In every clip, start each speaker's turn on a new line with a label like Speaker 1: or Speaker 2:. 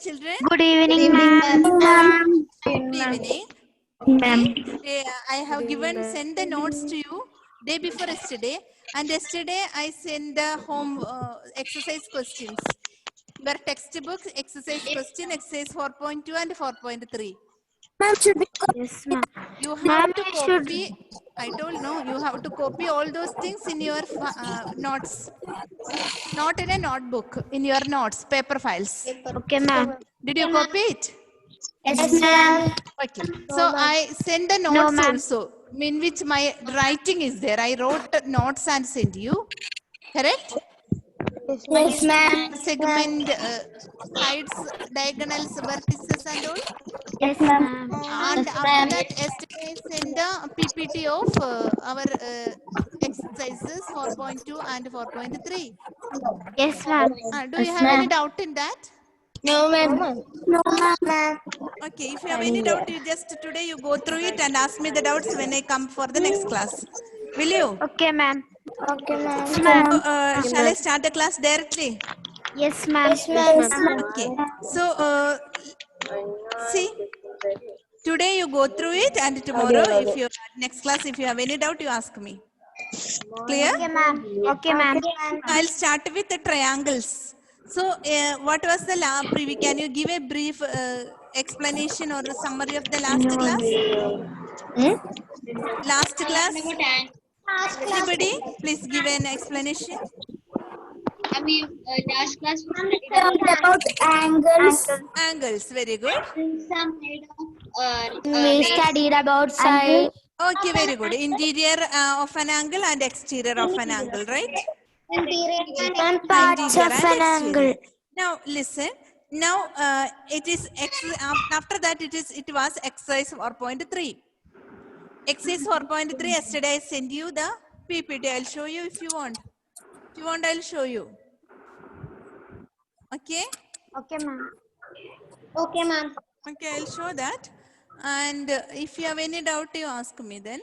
Speaker 1: children?
Speaker 2: Good evening, ma'am.
Speaker 1: Good evening.
Speaker 2: Ma'am.
Speaker 1: Okay, I have sent the notes to you day before yesterday, and yesterday I sent the home exercise questions. Your textbook exercise question, exercise 4.2 and 4.3.
Speaker 2: Yes, ma'am.
Speaker 1: You have
Speaker 2: Ma'am,
Speaker 1: to
Speaker 2: I should.
Speaker 1: copy. I told no. You have to copy all those things in your notes, not in a notebook. In your notes, paper files.
Speaker 2: Okay, ma'am.
Speaker 1: Did you copy it?
Speaker 2: Yes, ma'am.
Speaker 1: Okay. So I send the
Speaker 2: No,
Speaker 1: notes
Speaker 2: ma'am.
Speaker 1: also, in which my writing is there. I wrote notes and sent you. Correct?
Speaker 2: Yes, ma'am.
Speaker 1: Segment, sides, diagonals, vertices and all.
Speaker 2: Yes, ma'am.
Speaker 1: And after that, yesterday I sent the PPT of our exercises 4.2 and 4.3.
Speaker 2: Yes, ma'am.
Speaker 1: Do you have any doubt in that?
Speaker 2: No, ma'am. No, ma'am.
Speaker 1: Okay, if you have any doubt, you just today you go through it and ask me the doubts when I come for the next class. Will you?
Speaker 2: Okay, ma'am.
Speaker 3: Okay, ma'am.
Speaker 1: So, shall I start the class directly?
Speaker 2: Yes, ma'am.
Speaker 1: Okay. So, see, today you go through it, and tomorrow, if you next class, if you have any doubt, you ask me. Clear?
Speaker 2: Okay, ma'am. Okay, ma'am.
Speaker 1: I'll start with the triangles. So, what was the preview? Can you give a brief explanation or a summary of the last class? Last class? Anybody? Please give an explanation.
Speaker 3: Last class we studied about angles.
Speaker 1: Angles, very good.
Speaker 3: Some made of
Speaker 2: We studied about side.
Speaker 1: Okay, very good. Interior of an angle and exterior of an angle, right?
Speaker 2: And parts
Speaker 1: Interior
Speaker 2: of
Speaker 1: and
Speaker 2: an
Speaker 1: exterior.
Speaker 2: angle.
Speaker 1: Now listen. Now it is after that it was exercise 4.3. Exercise 4.3. Yesterday I sent you the PPT. I'll show you if you want. If you want, I'll show you. Okay.
Speaker 2: Okay, ma'am.
Speaker 3: Okay, ma'am.
Speaker 1: Okay, I'll show that. And if you have any doubt, you ask me then.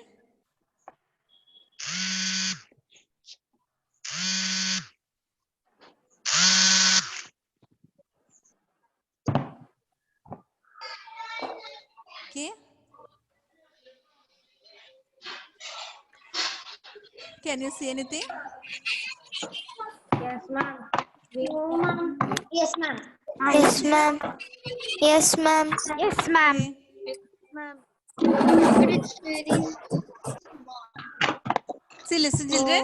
Speaker 1: Okay. Can you see anything?
Speaker 2: Yes, ma'am.
Speaker 3: Yes, ma'am.
Speaker 2: Yes, ma'am. Yes, ma'am. Yes, ma'am.
Speaker 1: Okay.
Speaker 3: But it's very
Speaker 1: See, listen, children.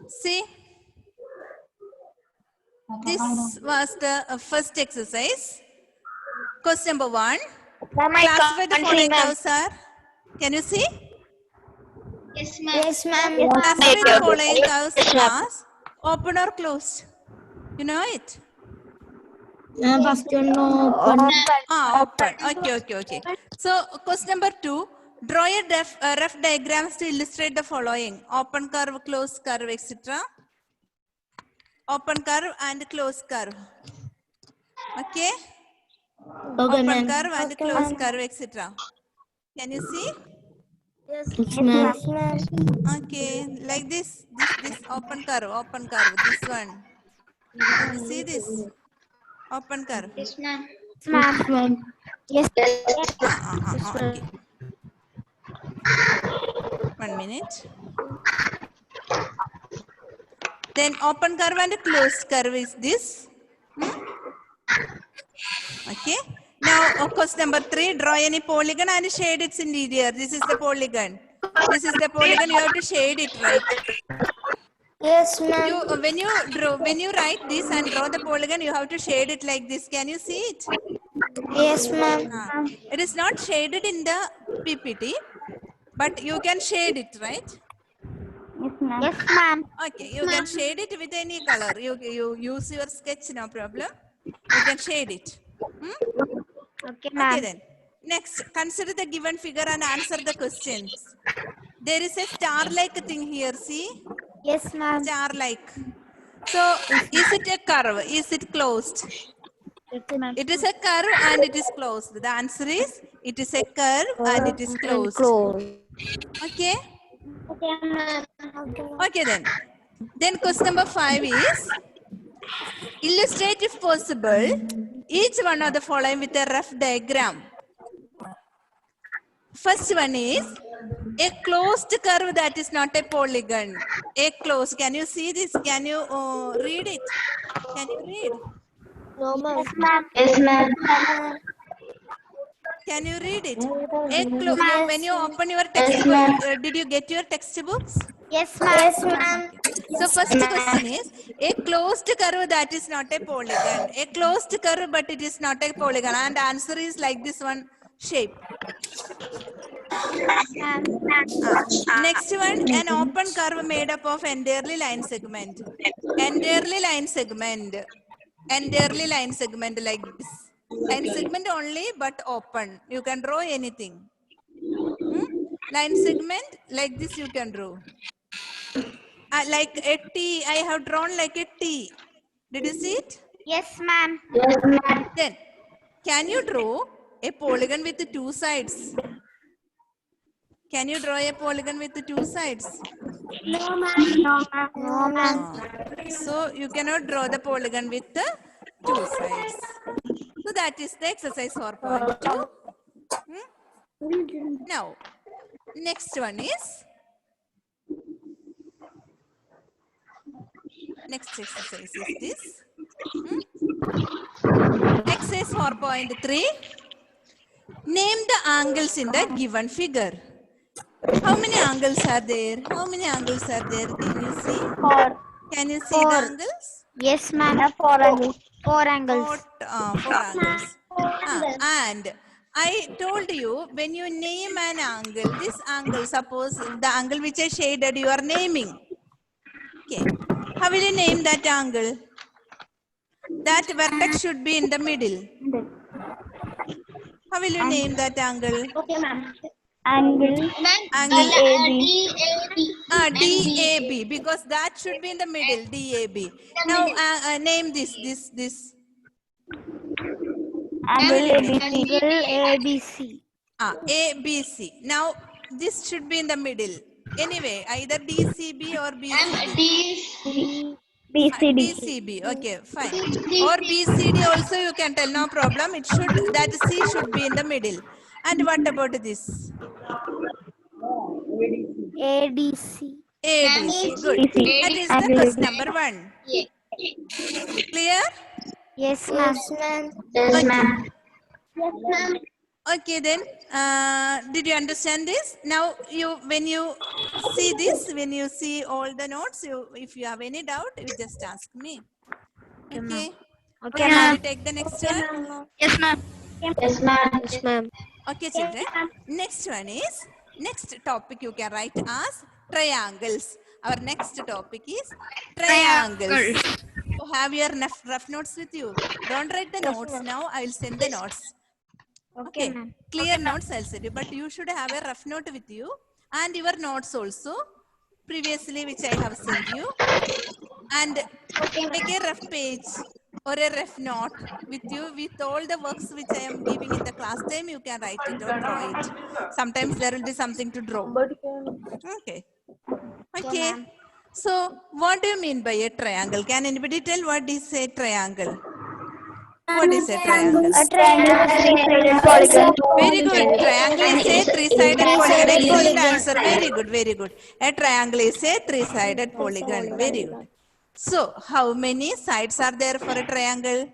Speaker 1: See, this was the first exercise. Question number 1. Classify the following curves are. Can you see?
Speaker 3: yes, ma'am.
Speaker 2: Yes, ma'am.
Speaker 1: Classify the following curves as open or closed. You know it?
Speaker 2: First one open.
Speaker 1: Open. Okay. So, question number 2. Draw a rough diagrams to illustrate the following. Open curve, closed curve, etc. Open curve and closed curve. Okay?
Speaker 2: Okay,
Speaker 1: Open
Speaker 2: ma'am.
Speaker 1: curve and closed curve, etc. Can you see?
Speaker 2: Yes, ma'am.
Speaker 1: Okay, like this open curve, this one. Can you see this? Open curve.
Speaker 3: Yes, ma'am.
Speaker 2: Yes, ma'am. Yes.
Speaker 1: Okay. 1 minute. Then open curve and closed curve is this. Okay. Now, question number 3. Draw any polygon and shade its interior. This is the polygon. This is the polygon. You have to shade it, right?
Speaker 2: Yes, ma'am.
Speaker 1: When you write this and draw the polygon, you have to shade it like this. Can you see it?
Speaker 2: Yes, ma'am.
Speaker 1: It is not shaded in the PPT, but you can shade it, right?
Speaker 2: Yes, ma'am.
Speaker 1: Okay, you can shade it with any color. You use your sketch, no problem. You can shade it.
Speaker 2: Okay, ma'am.
Speaker 1: Okay then. Next, consider the given figure and answer the questions. There is a star-like thing here, see?
Speaker 2: Yes, ma'am.
Speaker 1: Star-like. So, is it a curve? Is it closed?
Speaker 2: Yes, ma'am.
Speaker 1: It is a curve and it is closed. The answer is, it is a curve and it is closed. Okay?
Speaker 3: Okay, ma'am.
Speaker 1: Okay then. Then question number 5 is, Illustrate if possible each one of the following with a rough diagram. First one is a closed curve that is not a polygon. A closed. Can you see this? Can you read it? Can you read?
Speaker 2: No, ma'am.
Speaker 3: Yes, ma'am.
Speaker 1: Can you read it? When you open your textbook,
Speaker 3: ma'am.
Speaker 1: did you get your textbooks?
Speaker 2: Yes, ma'am. Yes, ma'am.
Speaker 1: So first question is a closed curve that is not a polygon. A closed curve but it is not a polygon, and the answer is like this one shape. Next one, an open curve made up of entirely line segment. Entirely line segment. Entirely line segment like this. Line segment only but open. You can draw anything. Line segment like this you can draw. Like a T, I have drawn like a T. Did you see it?
Speaker 2: Yes, ma'am.
Speaker 3: Yes, ma'am.
Speaker 1: Then, can you draw a polygon with two sides? Can you draw a polygon with two sides?
Speaker 2: No, ma'am. No, ma'am. No, ma'am.
Speaker 1: So, you cannot draw the polygon with the two sides. So, that is the exercise 4.2. Now, next one is, next exercise is this. Exercise 4.3. Name the angles in the given figure. How many angles are there? How many angles are there? Can you see?
Speaker 2: 4.
Speaker 1: Can you see the angles?
Speaker 2: Yes, ma'am. 4 angles. 4 angles.
Speaker 1: Four angles. And I told you, when you name an angle, this angle, suppose the angle which I shaded, you are naming. Okay. How will you name that angle? That vertex should be in the middle. How will you name that angle?
Speaker 3: Okay, ma'am.
Speaker 2: Angle.
Speaker 1: Angle
Speaker 3: DAB.
Speaker 1: DAB, because that should be in the middle, DAB. Now name this.
Speaker 2: Angle ABC.
Speaker 1: ABC. Now this should be in the middle. Anyway, either DCB or BCD. DCB. Okay, fine. Or BCD also you can tell, no problem. It should, that C should be in the middle. And what about this?
Speaker 2: ADC.
Speaker 1: ADC. Good. That is the question number 1. Clear?
Speaker 2: Yes, ma'am.
Speaker 3: Yes, ma'am. Yes, ma'am.
Speaker 1: Okay, then did you understand this? Now when you see this, when you see all the notes, if you have any doubt, you just ask me. Okay. Okay, now you take the next one.
Speaker 2: Yes, ma'am.
Speaker 3: Yes, ma'am.
Speaker 2: Yes, ma'am.
Speaker 1: Okay, children. Next one is, next topic you can write as triangles. Our next topic is triangles. So have your rough notes with you. Don't write the notes now. I will send the notes. Okay, clear notes I'll send you, but you should have a rough note with you and your notes also previously which I have sent you, and make a rough page or a rough note with you with all the works which I am giving in the class time. You can write it or draw it. Sometimes there will be something to draw. Okay. Okay. So what do you mean by a triangle? Can anybody tell what is a triangle? What is a triangle?
Speaker 2: A triangle is a three-sided polygon.
Speaker 1: Very good. Triangle is a three-sided polygon. Excellent answer. Very good. Very good. A triangle is a three-sided polygon. Very good. So, how many sides are there for a triangle?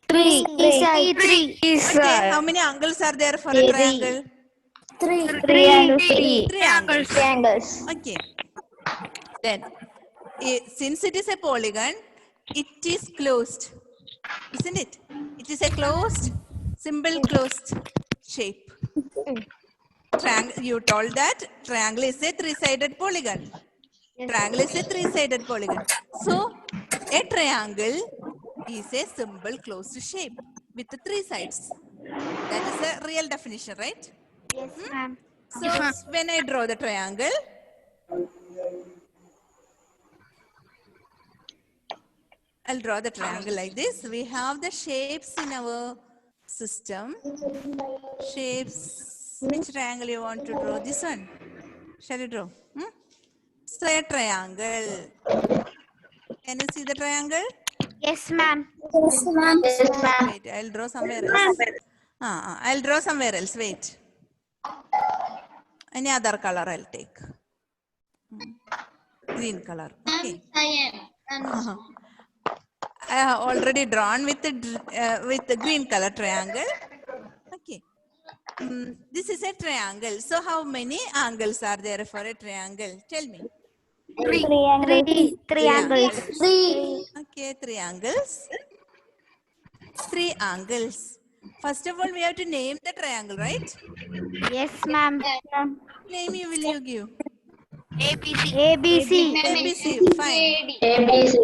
Speaker 2: Three.
Speaker 1: Okay. How many angles are there for a triangle?
Speaker 2: Three angles.
Speaker 1: Three angles. Okay. Then, since it is a polygon, it is closed. Isn't it? It is a closed, symbol closed shape. Triangle, you told that triangle is a three-sided polygon. Triangle is a three-sided polygon. So, a triangle is a symbol closed shape with the three sides. That is a real definition, right?
Speaker 2: Yes, ma'am.
Speaker 1: So, when I draw the triangle, I'll draw the triangle like this. We have the shapes in our system. Shapes. Which triangle you want to draw? This one. Shall you draw? So a triangle. Can you see the triangle?
Speaker 2: Yes, ma'am.
Speaker 3: Yes, ma'am.
Speaker 1: Wait, I'll draw somewhere else. I'll draw somewhere else. Wait. Any other color I'll take. Green color. Okay. I have already drawn with the green color triangle. Okay. This is a triangle. So how many angles are there for a triangle? Tell me.
Speaker 2: Three triangles.
Speaker 1: Okay, three angles. Three angles. First of all, we have to name the triangle, right?
Speaker 2: Yes, ma'am.
Speaker 1: Name will you give?
Speaker 2: ABC.
Speaker 1: ABC. Fine.
Speaker 3: ABC.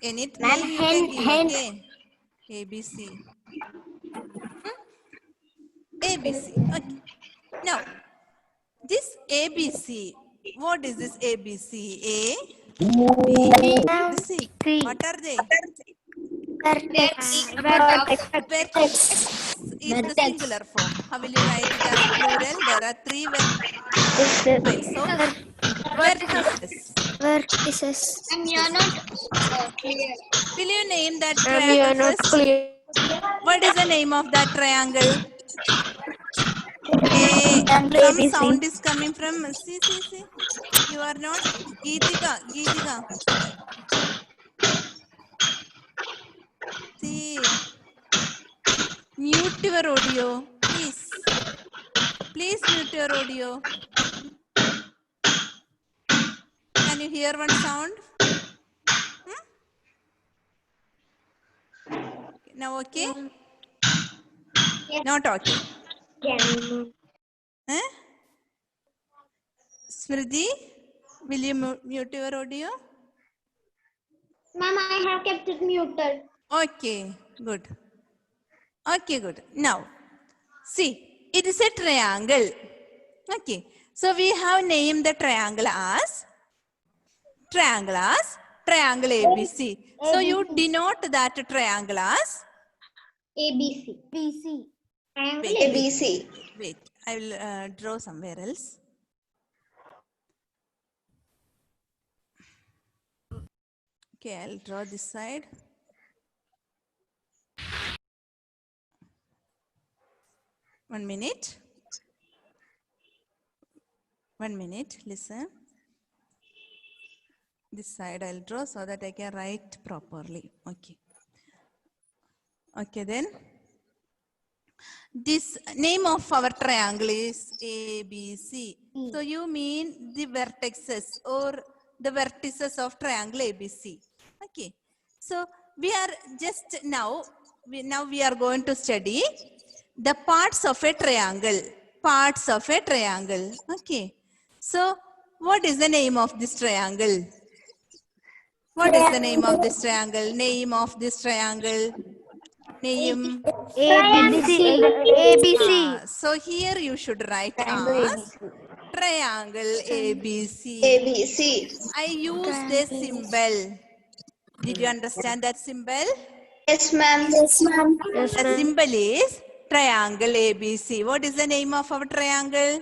Speaker 1: Any
Speaker 2: Ma'am,
Speaker 1: name you can give.
Speaker 2: hint.
Speaker 1: Okay. ABC. ABC. Okay. Now, this ABC. What is this ABC? A, B, C.
Speaker 2: C.
Speaker 1: What are they?
Speaker 2: Vertex.
Speaker 1: Vertex is the singular form. How will you write it as plural? There are three types of vertices.
Speaker 2: Vertices.
Speaker 3: And you're not clear.
Speaker 1: Will you name that
Speaker 2: Ma'am, you
Speaker 1: triangle
Speaker 2: are not
Speaker 1: first?
Speaker 2: clear.
Speaker 1: What is the name of that triangle? Some sound is coming from. See. You are not. Geetika. See. Mute your audio, please. Please mute your audio. Can you hear one sound? Now okay? Not okay. Smriti, will you mute your audio?
Speaker 3: Ma'am, I have kept it muted.
Speaker 1: Okay, good. Okay, good. Now, see, it is a triangle. Okay, so we have named the triangle as triangle ABC. So you denote that triangle as
Speaker 3: ABC.
Speaker 2: BC.
Speaker 3: Triangle
Speaker 1: Wait.
Speaker 3: ABC.
Speaker 1: Wait, I will draw somewhere else. Okay, I'll draw this side. One minute, listen. This side I'll draw so that I can write properly. Okay. Okay, then. This name of our triangle is ABC. So you mean the vertices or the vertices of triangle ABC. Okay. So we are just now we are going to study the parts of a triangle. Parts of a triangle. Okay. So what is the name of this triangle? What is the name of this triangle? Name of this triangle. Name.
Speaker 2: ABC.
Speaker 1: So here you should write as triangle ABC.
Speaker 3: ABC.
Speaker 1: I used a symbol. Did you understand that symbol?
Speaker 3: Yes, ma'am.
Speaker 1: The symbol is triangle ABC. What is the name of our triangle?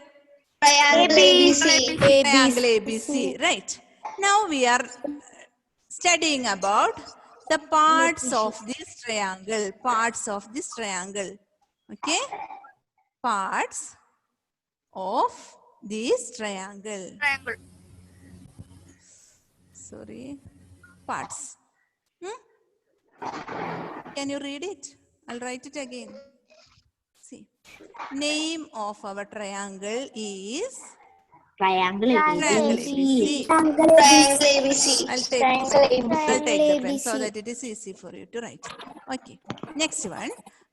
Speaker 3: Triangle ABC.
Speaker 1: Triangle ABC. Right. Now we are studying about the parts of this triangle. Parts of this triangle. Okay. Parts of this triangle. Sorry. Parts. Can you read it? I'll write it again. See. Name of our triangle is
Speaker 2: Triangle
Speaker 1: ABC.
Speaker 3: Triangle ABC.
Speaker 1: I'll take the pen so that it is easy for you to write. Okay. Next one.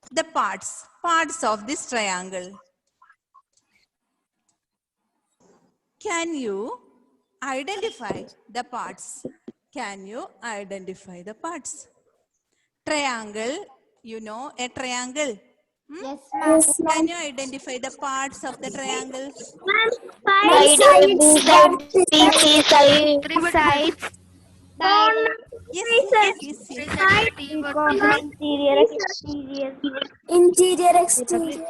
Speaker 1: The parts. Parts of this triangle. Can you identify the parts? Can you identify the parts? Triangle. You know a triangle.
Speaker 2: Yes,
Speaker 1: Can you identify the parts of the triangle?
Speaker 2: Three sides.
Speaker 1: Yes.
Speaker 2: Interior, exterior.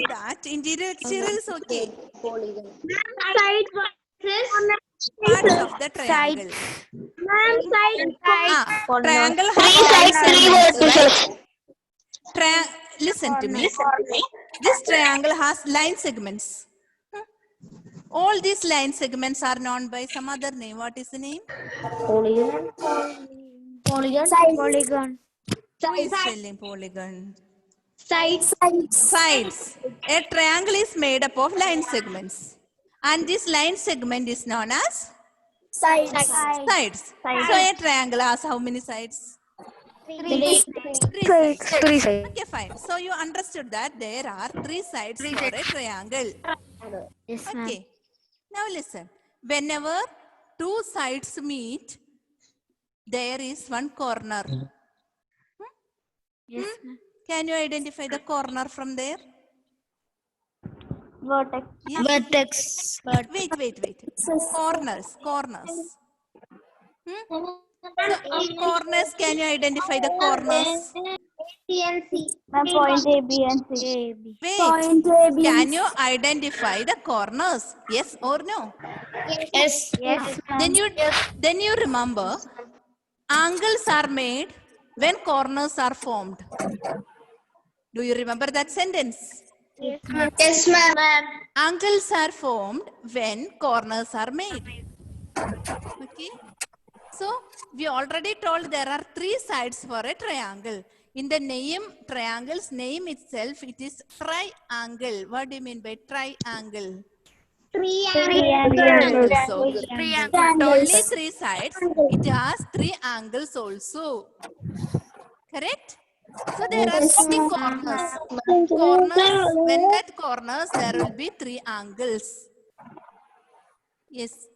Speaker 1: That interior exterior is okay.
Speaker 3: Side versus
Speaker 1: Parts of the triangle. Triangle has
Speaker 3: Three
Speaker 1: line
Speaker 3: sides, three
Speaker 1: segments, right?
Speaker 3: vertices.
Speaker 1: Listen to me. This triangle has line segments. All these line segments are known by some other name. What is the name?
Speaker 2: Polygon.
Speaker 1: Who is telling polygon?
Speaker 3: Sides.
Speaker 1: Sides. A triangle is made up of line segments. And this line segment is known as sides. So a triangle has how many sides? Three sides. Okay, fine. So you understood that there are three sides for a triangle.
Speaker 2: Yes, ma'am.
Speaker 1: Okay. Now listen. Whenever two sides meet, there is one corner.
Speaker 2: Yes, ma'am.
Speaker 1: Can you identify the corner from there?
Speaker 2: Vertex.
Speaker 1: Yes.
Speaker 2: Vertex.
Speaker 1: Wait. Corners. So, corners, can you identify the corners?
Speaker 2: Point A, B, and C.
Speaker 1: Wait. Can you identify the corners? Yes or no?
Speaker 2: Yes. Yes, ma'am.
Speaker 1: Then you remember, angles are made when corners are formed. Do you remember that sentence?
Speaker 3: Yes, ma'am.
Speaker 1: Angles are formed when corners are made. Okay. So we already told there are three sides for a triangle. In the name, triangle's name itself, it is triangle. What do you mean by triangle?
Speaker 2: Triangle.
Speaker 1: So good. Not only three sides, it has three angles also. Correct? So there are three corners. When at corners, there will be three angles. Yes.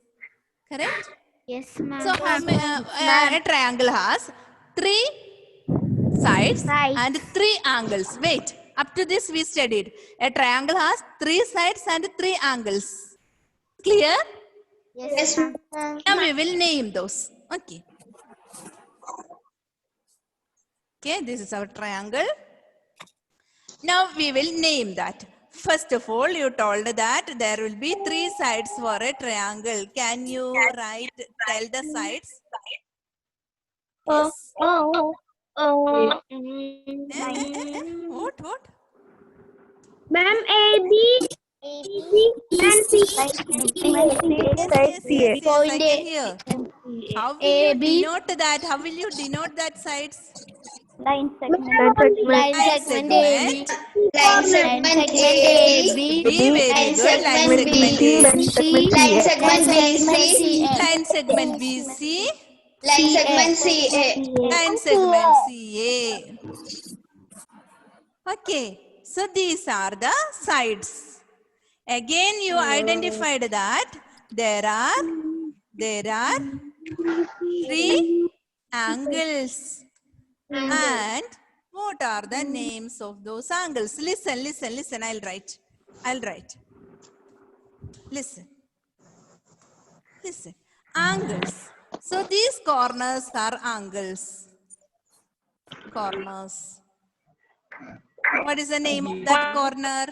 Speaker 1: Correct?
Speaker 2: Yes, ma'am.
Speaker 1: So how a triangle has three sides and three angles. Wait, up to this we studied. A triangle has three sides and three angles. Clear?
Speaker 3: Yes, ma'am.
Speaker 1: Now we will name those. Okay. Okay, this is our triangle. Now we will name that. First of all, you told that there will be three sides for a triangle. Can you tell the sides? Yes. What?
Speaker 2: Ma'am, A, B, and C.
Speaker 1: Yes, I can hear. How will you denote that? How will you denote that sides?
Speaker 2: Line segment.
Speaker 1: Line segment.
Speaker 3: Line segment A, B.
Speaker 1: B, very
Speaker 3: Line
Speaker 1: good. Line
Speaker 3: segment
Speaker 1: segment
Speaker 3: B.
Speaker 1: A.
Speaker 3: Line segment BC.
Speaker 1: Line segment BC.
Speaker 3: Line segment CA.
Speaker 1: Line segment CA. Okay. So these are the sides. Again, you identified that there are three angles. And what are the names of those angles? Listen. I'll write. Listen. Angles. So these corners are angles. Corners. What is the name of that corner?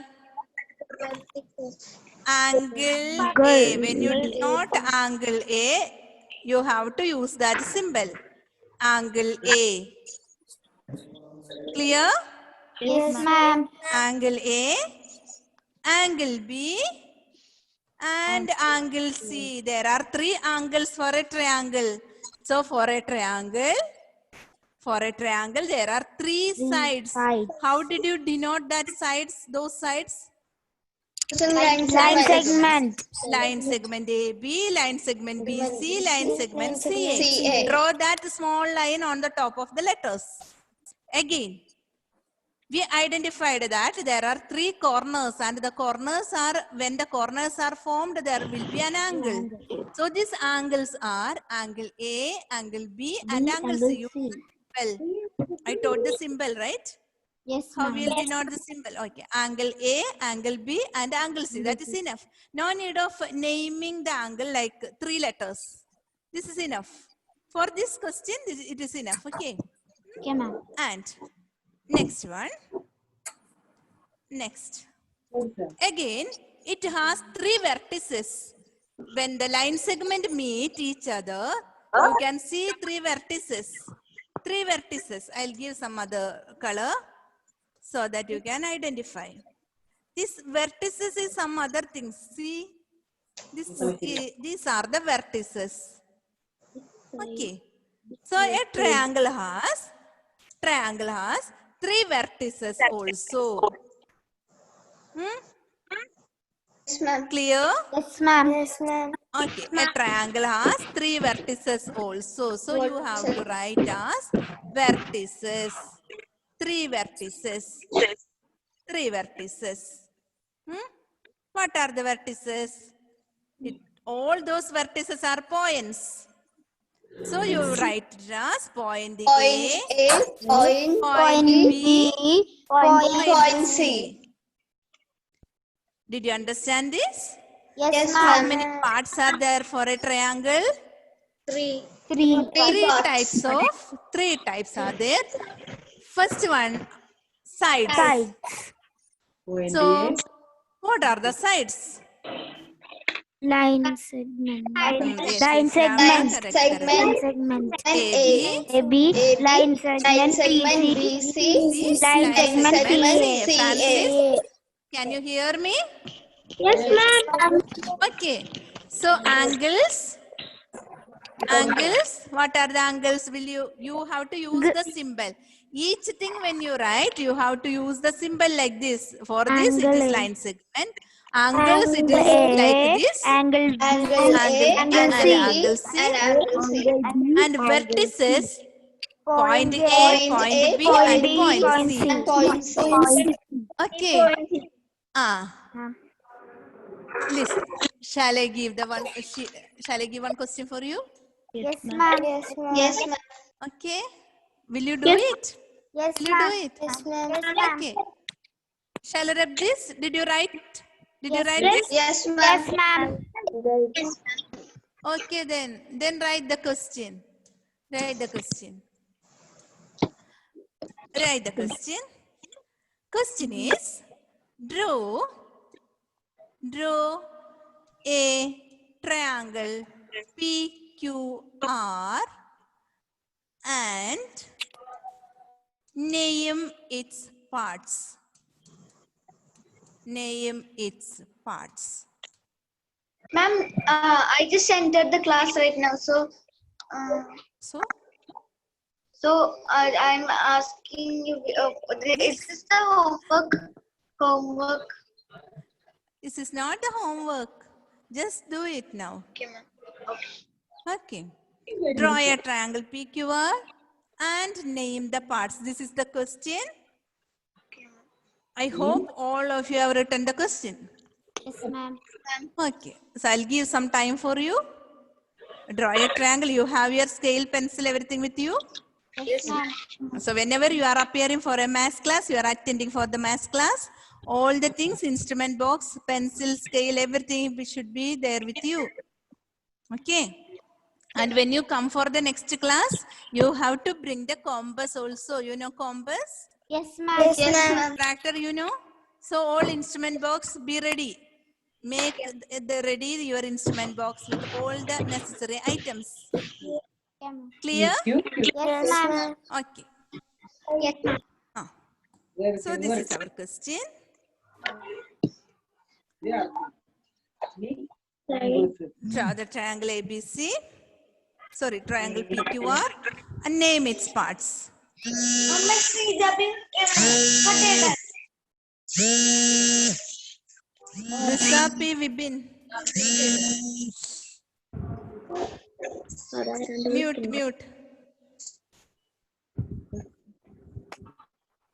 Speaker 1: Angle A. When you denote angle A, you have to use that symbol. Angle A. Clear?
Speaker 2: Yes, ma'am.
Speaker 1: Angle A, angle B, and angle C. There are three angles for a triangle. So for a triangle, there are three sides. How did you denote those sides?
Speaker 3: Line
Speaker 2: segment.
Speaker 1: Line segment AB, line segment BC, line segment CA.
Speaker 3: CA.
Speaker 1: Draw that small line on the top of the letters. Again, we identified that there are three corners, and the corners are, when the corners are formed, there will be an angle. So these angles are angle A, angle B, and angle C. Well, I told the symbol, right?
Speaker 2: Yes,
Speaker 1: How will denote the symbol? Okay, angle A, angle B, and angle C. That is enough. No need of naming the angle like three letters. This is enough. For this question, it is enough. Okay.
Speaker 2: Okay, ma'am.
Speaker 1: And next one. Next. Again, it has three vertices. when the line segment meet each other, you can see three vertices. Three vertices. I'll give some other color so that you can identify. These vertices is some other things. See, these are the vertices. Okay. So a triangle has three vertices also.
Speaker 3: Yes, ma'am.
Speaker 1: Clear?
Speaker 2: Yes, ma'am. Yes, ma'am.
Speaker 1: Okay. A triangle has three vertices also. So you have to write as vertices. Three vertices. Three vertices. What are the vertices? All those vertices are points. So you write it as point
Speaker 3: Point
Speaker 1: A,
Speaker 3: A, point
Speaker 1: point B,
Speaker 3: point C.
Speaker 1: C. Did you understand this?
Speaker 3: Yes,
Speaker 1: How
Speaker 3: ma'am.
Speaker 1: many parts are there for a triangle?
Speaker 3: Three.
Speaker 2: Three.
Speaker 3: Three
Speaker 1: Three types are there. First one, sides.
Speaker 2: Sides.
Speaker 1: So what are the sides?
Speaker 2: Line segment.
Speaker 1: Yes,
Speaker 2: Line
Speaker 1: yes, Shravana,
Speaker 2: segment.
Speaker 1: correct,
Speaker 3: segment.
Speaker 2: Line
Speaker 1: correct.
Speaker 2: segment.
Speaker 1: AB,
Speaker 2: AB.
Speaker 3: AB,
Speaker 2: Line
Speaker 3: line
Speaker 2: segment.
Speaker 3: segment
Speaker 2: BC.
Speaker 3: BC,
Speaker 2: Line segment
Speaker 3: segment
Speaker 2: CA.
Speaker 1: Francis, can you hear me?
Speaker 2: Yes, ma'am.
Speaker 1: Okay. So angles, what are the angles? You have to use the symbol. Each thing when you write, you have to use the symbol like this. For this, it is
Speaker 2: Angle A.
Speaker 1: line segment. Angles, it
Speaker 2: Angle
Speaker 1: is like
Speaker 2: A.
Speaker 1: this.
Speaker 2: Angle B.
Speaker 3: angle A,
Speaker 1: Angle
Speaker 3: angle
Speaker 1: angle
Speaker 3: C,
Speaker 1: C.
Speaker 3: and angle C.
Speaker 1: And vertices, point A,
Speaker 3: Point
Speaker 1: point
Speaker 3: A,
Speaker 1: B,
Speaker 3: point
Speaker 1: and
Speaker 3: B,
Speaker 1: point C.
Speaker 3: and point C.
Speaker 1: Okay. Listen. Shall I give one question for you?
Speaker 2: Yes, ma'am. Yes, ma'am.
Speaker 3: Yes, ma'am.
Speaker 1: Okay. Will you do it?
Speaker 2: Yes,
Speaker 1: Will you do
Speaker 2: ma'am.
Speaker 1: it?
Speaker 2: Yes, ma'am.
Speaker 1: Okay. Shall I rub this? Did you write? Did you write
Speaker 2: Yes.
Speaker 1: this?
Speaker 3: Yes, ma'am.
Speaker 2: Yes, ma'am.
Speaker 1: Okay, then write the question. Write the question. Write the question. Question is, draw a triangle PQR and name its parts. Name its parts.
Speaker 3: Ma'am, I just entered the class right now, so
Speaker 1: So,
Speaker 3: I'm asking you, is this the homework? Homework.
Speaker 1: this is not the homework. Just do it now.
Speaker 3: Okay, ma'am.
Speaker 1: Okay. Draw a triangle PQR and name the parts. This is the question. I hope all of you have written the question.
Speaker 2: Yes, ma'am.
Speaker 1: Okay. So I'll give some time for you. Draw a triangle. You have your scale, pencil, everything with you.
Speaker 2: Yes, ma'am.
Speaker 1: So whenever you are appearing for a math class, you are attending for the math class, all the things, instrument box, pencil, scale, everything should be there with you. Okay. And when you come for the next class, you have to bring the compass also. You know compass?
Speaker 2: Yes, ma'am.
Speaker 3: Yes, ma'am.
Speaker 1: Tractor, you know? So all instrument box, be ready. Make the ready your instrument box with all the necessary items. Clear?
Speaker 2: Yes, ma'am.
Speaker 1: Okay.
Speaker 3: Yes, ma'am.
Speaker 1: So this is our question. Draw the triangle ABC. Sorry, triangle PQR and name its parts. Lisa P. Vibin. Mute.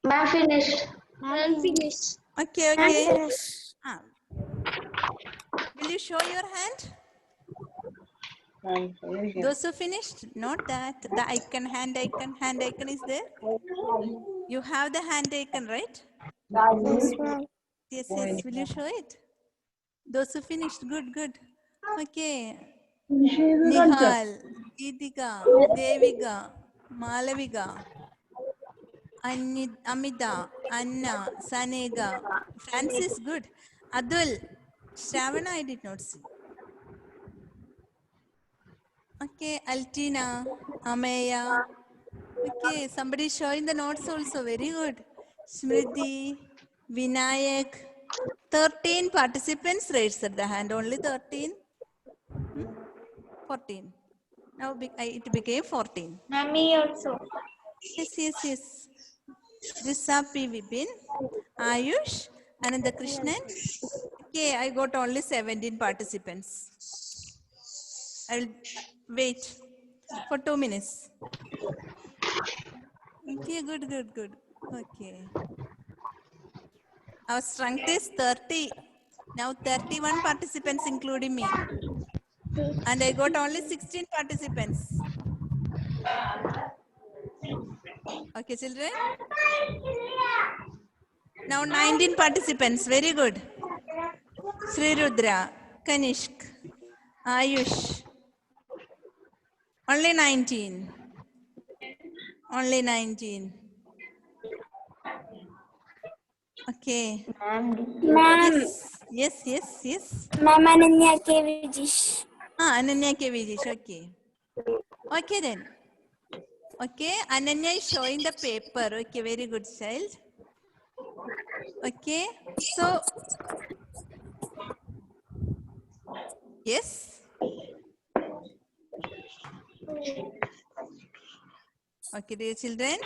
Speaker 3: Ma'am, finished.
Speaker 2: Ma'am, finished.
Speaker 1: Okay. Will you show your hand? Those who finished, not that. The icon, hand icon is there. You have the hand icon, right?
Speaker 2: Yes, ma'am.
Speaker 1: Yes. Will you show it? Those who finished, good. Okay. Nihal, Geetika, Devika, Malavika, Amida, Anna, Sanega, Francis, good. Adul, Shravana, I did not see. Okay, Altina, Ameya. Okay, somebody showing the notes also. Very good. Smriti, Vinayak. 13 participants raised the hand. Only 13. 14. Now it became 14.
Speaker 2: Me also.
Speaker 1: Yes. Risa P. Vipin, Ayush, Ananda Krishnan. Okay, I got only 17 participants. I will wait for 2 minutes. Okay, good. Okay. Our strength is 30. Now 31 participants including me. And I got only 16 participants. Okay, children. Now 19 participants. Very good. Sri Rudra, Kanishk, Ayush. Only 19. Only 19. Okay.
Speaker 2: Ma'am.
Speaker 1: Yes.
Speaker 2: Ma'am Ananya K. Vijish.
Speaker 1: Ananya K. Vijish. Okay. Okay then. Okay. Ananya is showing the paper. Okay. Very good, child. Okay. So, yes. Okay, dear children.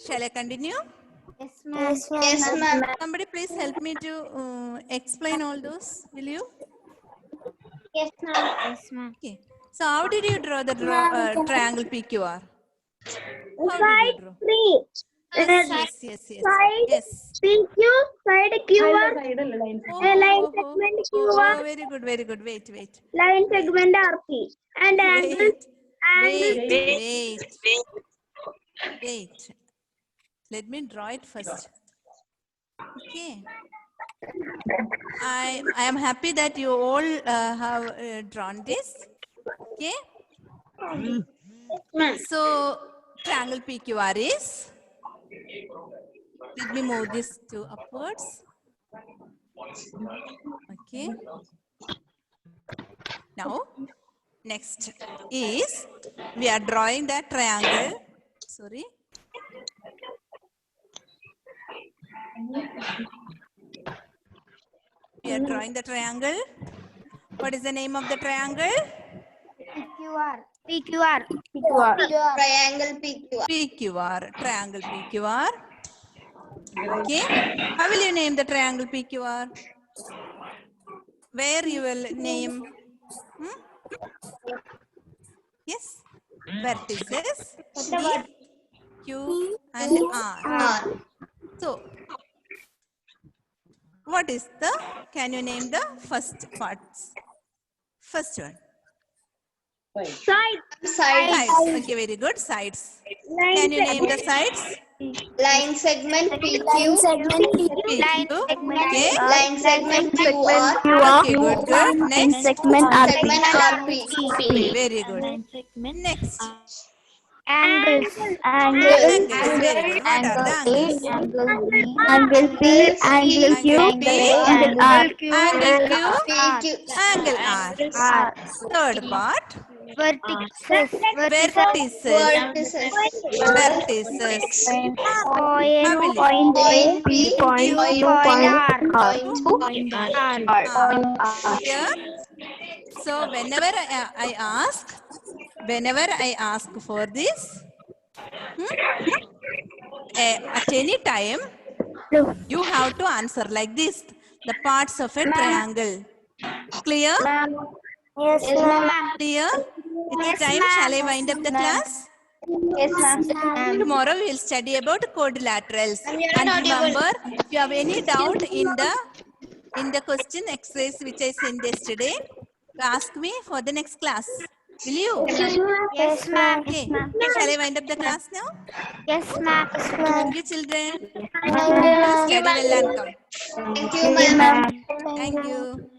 Speaker 1: Shall I continue?
Speaker 2: Yes, ma'am.
Speaker 3: Yes, ma'am.
Speaker 1: Somebody please help me to explain all those. Will you?
Speaker 2: Yes, ma'am. Yes, ma'am.
Speaker 1: Okay. So how did you draw the triangle PQR? How did you draw? Yes.
Speaker 2: PQ, side QR, line segment QR,
Speaker 1: Very good. Wait.
Speaker 2: line segment RP, and angle,
Speaker 1: Wait. Let me draw it first. Okay. I am happy that you all have drawn this. Okay. So triangle PQR is. Let me move this to upwards. Okay. Now, next is we are drawing the triangle. Sorry. We are drawing the triangle. What is the name of the triangle?
Speaker 2: PQR.
Speaker 3: Triangle PQR.
Speaker 1: PQR. Triangle PQR. Okay. How will you name the triangle PQR? Where you will name? Yes. Vertices P, Q and R. So, what is the, can you name the first parts? First one.
Speaker 3: Sides.
Speaker 1: Sides. Okay, very good. Sides. Can you name the sides?
Speaker 3: Line segment PQ.
Speaker 1: PQ. Okay.
Speaker 3: Line segment QR.
Speaker 1: Okay, good. Next.
Speaker 2: Segment
Speaker 3: Segment RP.
Speaker 1: Very good. Next.
Speaker 2: Angles.
Speaker 1: Angles. Very good. What are the angles?
Speaker 2: Angle P, angle Q,
Speaker 1: Angle P,
Speaker 2: angle R.
Speaker 1: angle Q,
Speaker 3: PQ.
Speaker 1: angle R. Third part.
Speaker 2: Vertices.
Speaker 1: Vertices.
Speaker 2: Point A, P, point Q, point R.
Speaker 1: Here. So whenever I ask for this, at any time, you have to answer like this. The parts of a triangle. Clear?
Speaker 2: Yes, ma'am.
Speaker 1: Clear? It's time. Shall I wind up the class?
Speaker 2: Yes, ma'am.
Speaker 1: Tomorrow we will study about quadrilaterals. And remember, if you have any doubt in the question exercise which I sent yesterday, ask me for the next class. Will you?
Speaker 2: Yes, ma'am.
Speaker 1: Okay. Shall I wind up the class now?
Speaker 2: Yes, ma'am.
Speaker 1: Thank you, children. Study well and come.
Speaker 3: Thank you, ma'am.
Speaker 1: Thank you.